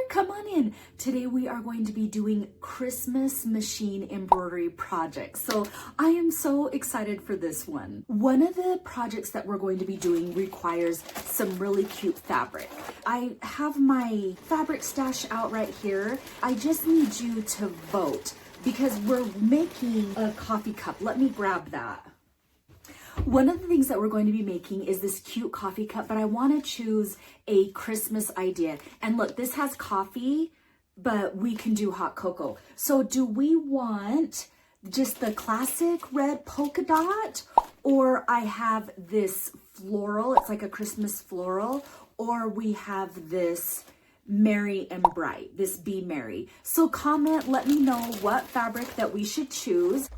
come on in. Today we are going to be doing Christmas machine embroidery projects. So I am so excited for this one. One of the projects that we're going to be doing requires some really cute fabric. I have my fabric stash out right here. I just need you to vote because we're making a coffee cup. Let me grab that. One of the things that we're going to be making is this cute coffee cup, but I want to choose a Christmas idea. And look, this has coffee, but we can do hot cocoa. So do we want just the classic red polka dot, or I have this floral, it's like a Christmas floral, or we have this merry and bright, this be merry. So comment, let me know what fabric that we should choose.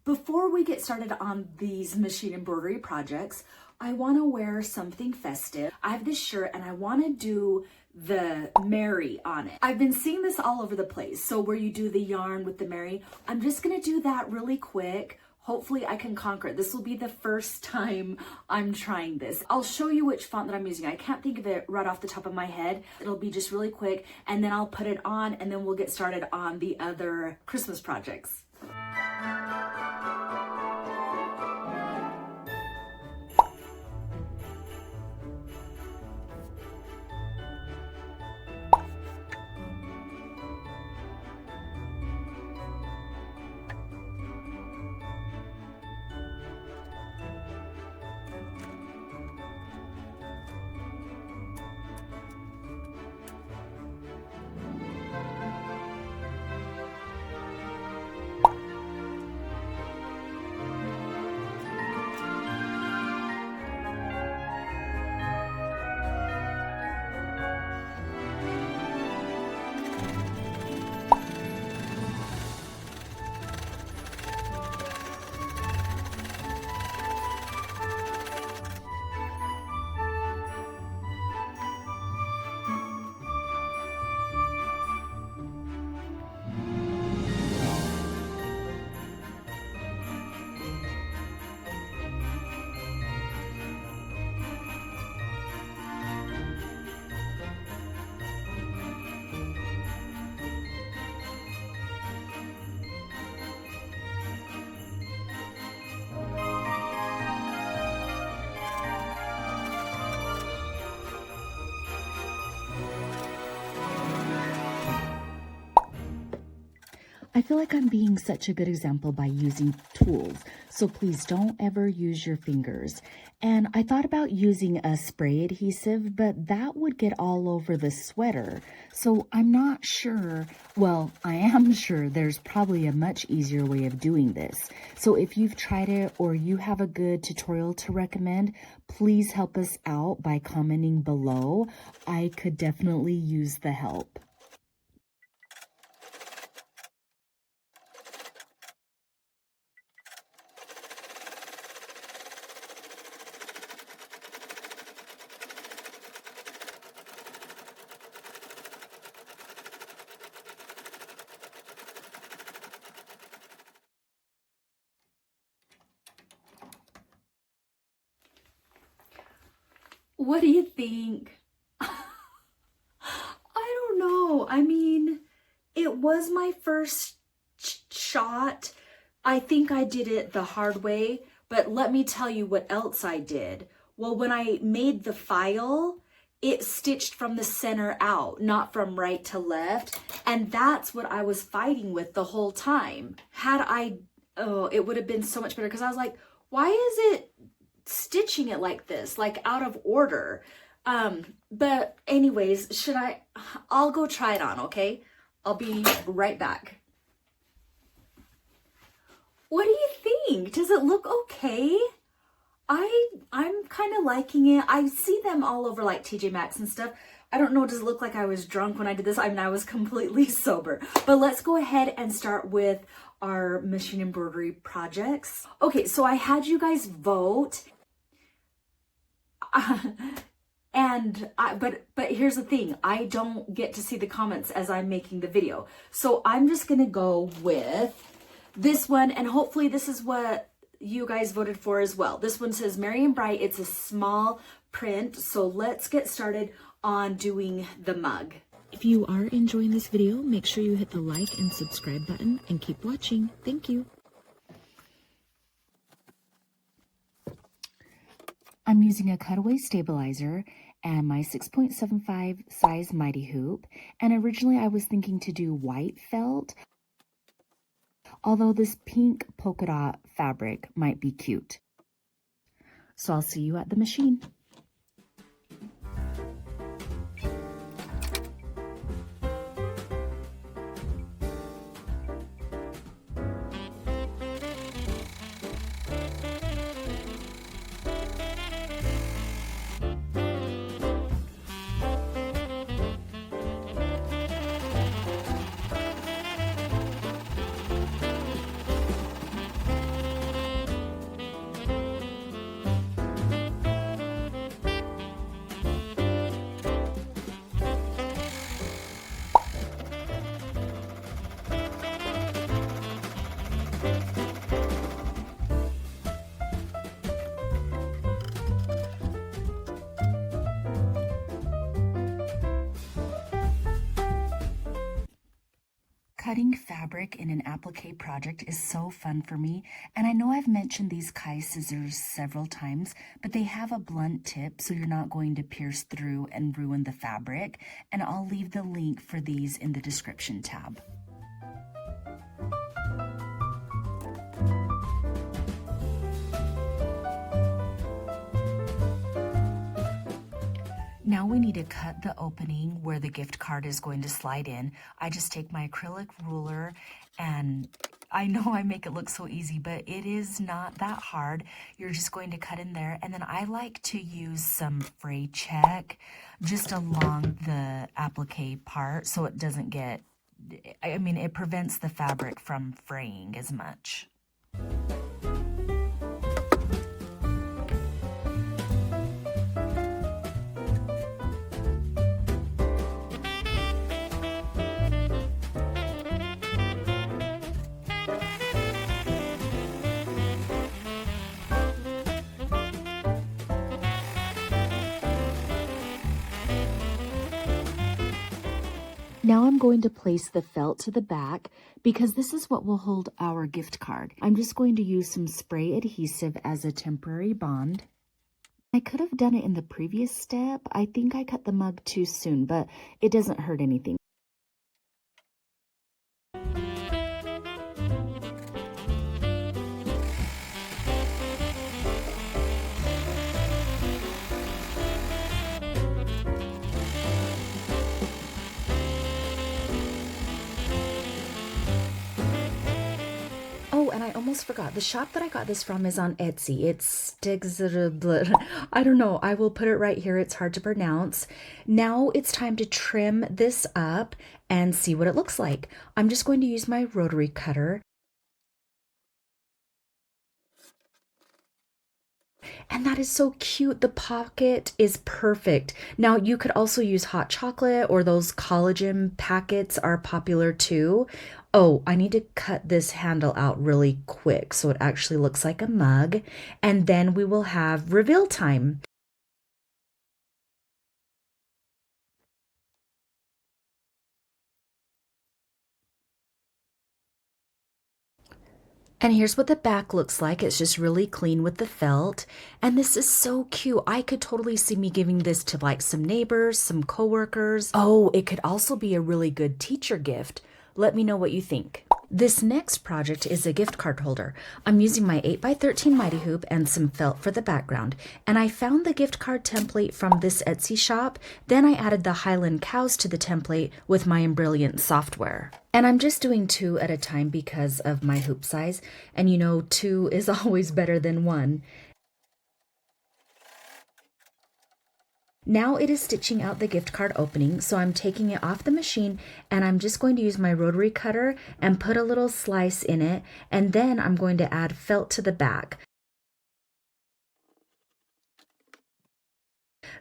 Before we get started on these machine embroidery projects, I want to wear something festive. I have this shirt and I want to do the Mary on it. I've been seeing this all over the place. So where you do the yarn with the Mary, I'm just going to do that really quick. Hopefully I can conquer it. This will be the first time I'm trying this. I'll show you which font that I'm using. I can't think of it right off the top of my head. It'll be just really quick and then I'll put it on and then we'll get started on the other Christmas projects. I feel like I'm being such a good example by using tools, so please don't ever use your fingers. And I thought about using a spray adhesive, but that would get all over the sweater. So I'm not sure, well, I am sure there's probably a much easier way of doing this. So if you've tried it or you have a good tutorial to recommend, please help us out by commenting below. I could definitely use the help. What do you think? I don't know. I mean, it was my first shot. I think I did it the hard way, but let me tell you what else I did. Well, when I made the file, it stitched from the center out, not from right to left. And that's what I was fighting with the whole time. It would have been so much better because I was like, why is it stitching it like this, like out of order? But anyways, I'll go try it on, okay? I'll be right back. What do you think? Does it look okay? I'm kind of liking it. I see them all over like TJ Maxx and stuff. I don't know, does it look like I was drunk when I did this? I mean, I was completely sober. But let's go ahead and start with our machine embroidery projects. Okay, so I had you guys vote. But here's the thing, I don't get to see the comments as I'm making the video. So I'm just gonna go with this one, and hopefully this is what you guys voted for as well. This one says Merry and Bright. It's a small print. So let's get started on doing the mug. If you are enjoying this video, make sure you hit the like and subscribe button and keep watching. Thank you. I'm using a cutaway stabilizer and my 6.75 size MightyHoop. And originally I was thinking to do white felt, although this pink polka dot fabric might be cute. So I'll see you at the machine. Cutting fabric in an applique project is so fun for me, and I know I've mentioned these Kai scissors several times, but they have a blunt tip so you're not going to pierce through and ruin the fabric, and I'll leave the link for these in the description tab. Now we need to cut the opening where the gift card is going to slide in. I just take my acrylic ruler, and I know I make it look so easy, but it is not that hard. You're just going to cut in there, and then I like to use some fray check just along the applique part so it doesn't get, I mean, it prevents the fabric from fraying as much. Now I'm going to place the felt to the back because this is what will hold our gift card. I'm just going to use some spray adhesive as a temporary bond. I could have done it in the previous step. I think I cut the mug too soon, but it doesn't hurt anything. Oh, and I almost forgot. The shop that I got this from is on Etsy. It's Stickzauberwelt. I don't know. I will put it right here. It's hard to pronounce. Now it's time to trim this up and see what it looks like. I'm just going to use my rotary cutter. And that is so cute. The pocket is perfect. Now you could also use hot chocolate, or those collagen packets are popular too. Oh, I need to cut this handle out really quick so it actually looks like a mug. And then we will have reveal time. And here's what the back looks like. It's just really clean with the felt. And this is so cute. I could totally see me giving this to like some neighbors, some coworkers. Oh, it could also be a really good teacher gift. Let me know what you think. This next project is a gift card holder. I'm using my 8x13 MightyHoop and some felt for the background. And I found the gift card template from this Etsy shop. Then I added the Highland cows to the template with my Embrillance software. And I'm just doing 2 at a time because of my hoop size. And you know, 2 is always better than 1. Now it is stitching out the gift card opening, so I'm taking it off the machine and I'm just going to use my rotary cutter and put a little slice in it, and then I'm going to add felt to the back.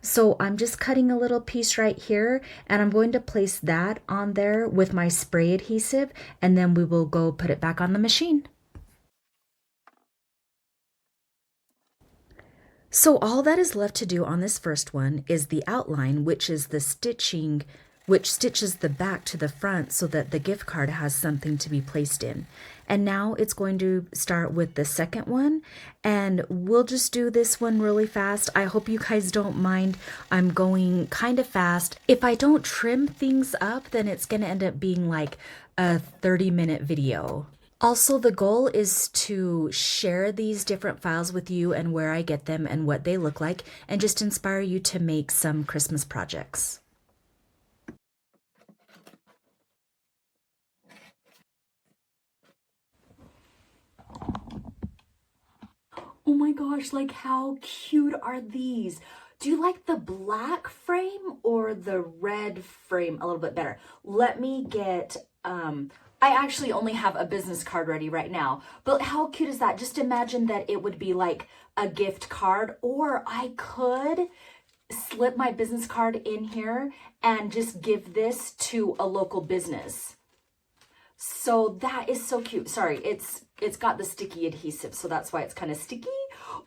So I'm just cutting a little piece right here, and I'm going to place that on there with my spray adhesive, and then we will go put it back on the machine. So all that is left to do on this first one is the outline, which is the stitching, which stitches the back to the front so that the gift card has something to be placed in. And now it's going to start with the second one, and we'll just do this one really fast. I hope you guys don't mind. I'm going kind of fast. If I don't trim things up, then it's going to end up being like a 30-minute video. Also, the goal is to share these different files with you and where I get them and what they look like, and just inspire you to make some Christmas projects. Oh my gosh, like how cute are these? Do you like the black frame or the red frame a little bit better? Let me get, I actually only have a business card ready right now, but how cute is that? Just imagine that it would be like a gift card, or I could slip my business card in here and just give this to a local business. So that is so cute. Sorry, it's got the sticky adhesive, so that's why it's kind of sticky.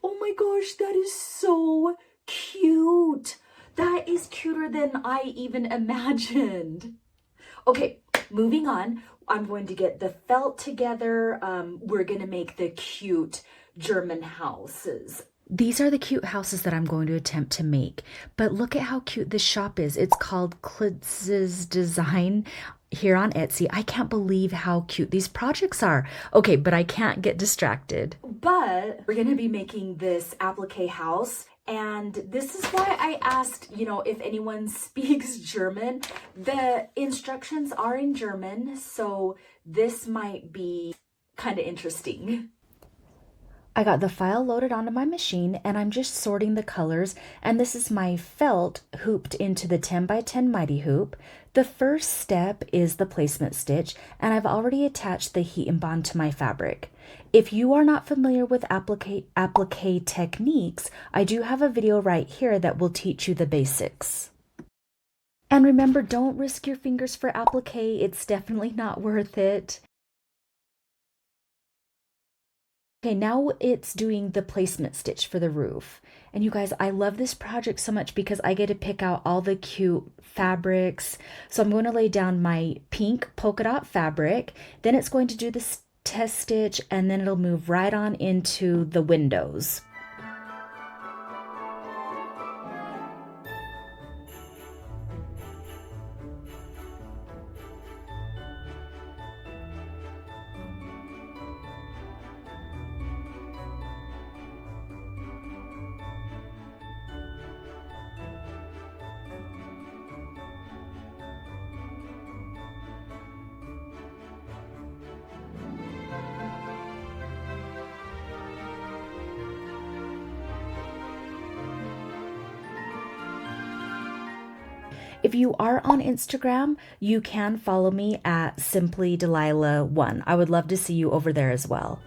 Oh my gosh, that is so cute. That is cuter than I even imagined. Okay, moving on. I'm going to get the felt together. We're going to make the cute German houses. These are the cute houses that I'm going to attempt to make. But look at how cute this shop is. It's called Klitzekleindesignco here on Etsy. I can't believe how cute these projects are. Okay, but I can't get distracted. But we're going to be making this applique house. And this is why I asked, if anyone speaks German. The instructions are in German, so this might be kind of interesting. I got the file loaded onto my machine and I'm just sorting the colors, and this is my felt hooped into the 10 by 10 MightyHoop. The first step is the placement stitch, and I've already attached the heat and bond to my fabric. If you are not familiar with applique techniques, I do have a video right here that will teach you the basics. And remember, don't risk your fingers for applique. It's definitely not worth it. Okay, now it's doing the placement stitch for the roof. And you guys, I love this project so much because I get to pick out all the cute fabrics. So I'm going to lay down my pink polka dot fabric. Then it's going to do the test stitch, and then it'll move right on into the windows. If you are on Instagram, you can follow me at Simply Delilah 1. I would love to see you over there as well.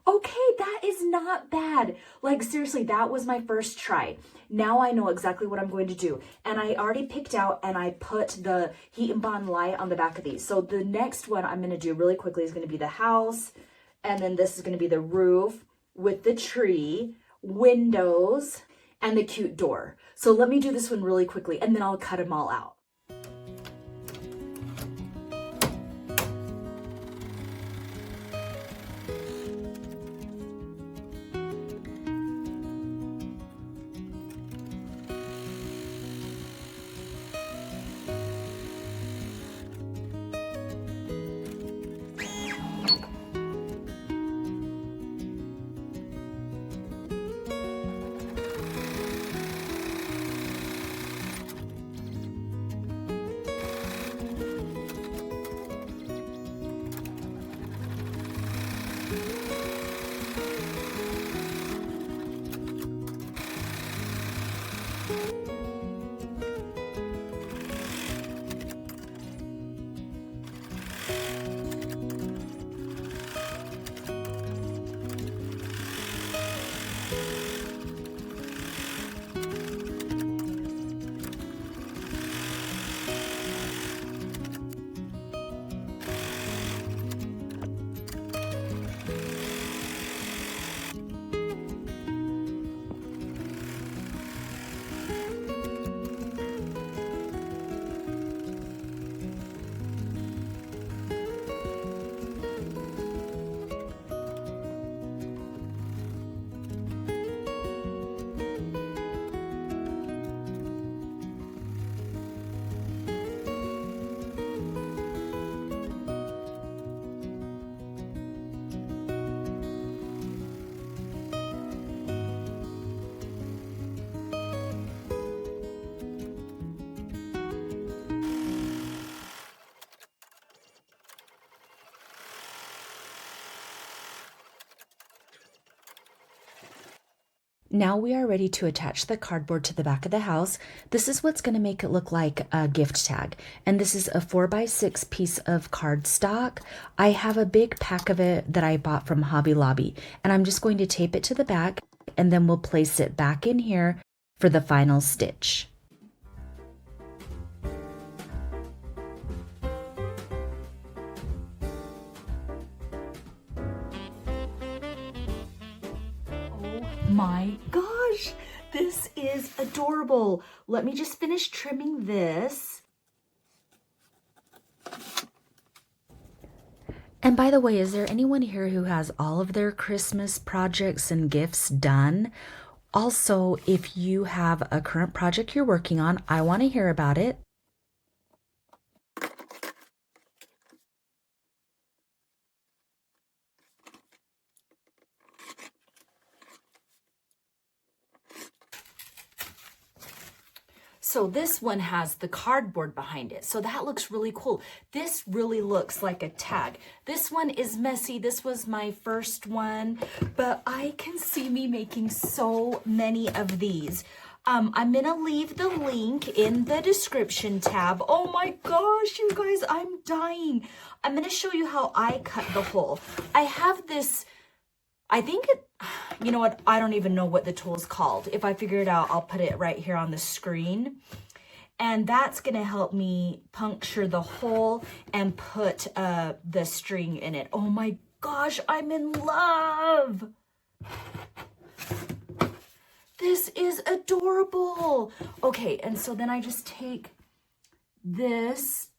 Okay, that is not bad. Like seriously, that was my first try. Now I know exactly what I'm going to do. And I already picked out and I put the heat and bond light on the back of these. So the next one I'm going to do really quickly is going to be the house. And then this is going to be the roof with the tree, windows, and the cute door. So let me do this one really quickly and then I'll cut them all out. Now we are ready to attach the cardboard to the back of the house. This is what's going to make it look like a gift tag. And this is a 4x6 piece of cardstock. I have a big pack of it that I bought from Hobby Lobby. And I'm just going to tape it to the back, and then we'll place it back in here for the final stitch. My gosh, this is adorable. Let me just finish trimming this. And by the way, is there anyone here who has all of their Christmas projects and gifts done? Also, if you have a current project you're working on, I want to hear about it. So this one has the cardboard behind it. So that looks really cool. This really looks like a tag. This one is messy. This was my first one, but I can see me making so many of these. I'm gonna leave the link in the description tab. Oh my gosh, you guys, I'm dying. I'm gonna show you how I cut the hole. I have this, I think it, you know what? I don't even know what the tool is called. If I figure it out, I'll put it right here on the screen. And that's going to help me puncture the hole and put the string in it. Oh my gosh, I'm in love. This is adorable. Okay, and so then I just take this.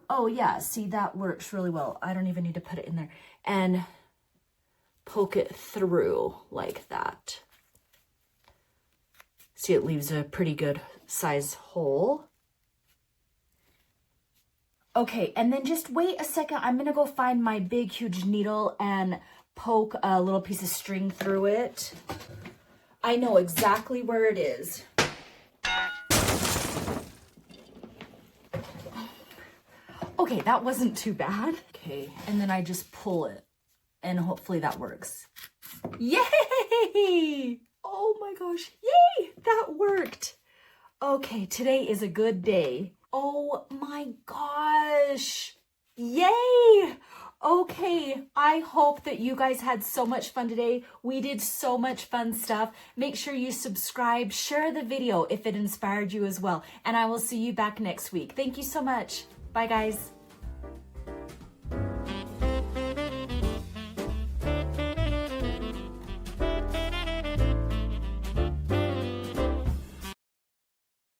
Oh yeah, see, that works really well. I don't even need to put it in there. And poke it through like that. See, it leaves a pretty good size hole. Okay, and then just wait a second. I'm gonna go find my big, huge needle and poke a little piece of string through it. I know exactly where it is. Okay, that wasn't too bad. Okay, and then I just pull it. And hopefully that works. Yay! Oh my gosh, yay! That worked. Okay, today is a good day. Oh my gosh, yay! Okay, I hope that you guys had so much fun today. We did so much fun stuff. Make sure you subscribe, share the video if it inspired you as well. And I will see you back next week. Thank you so much. Bye, guys.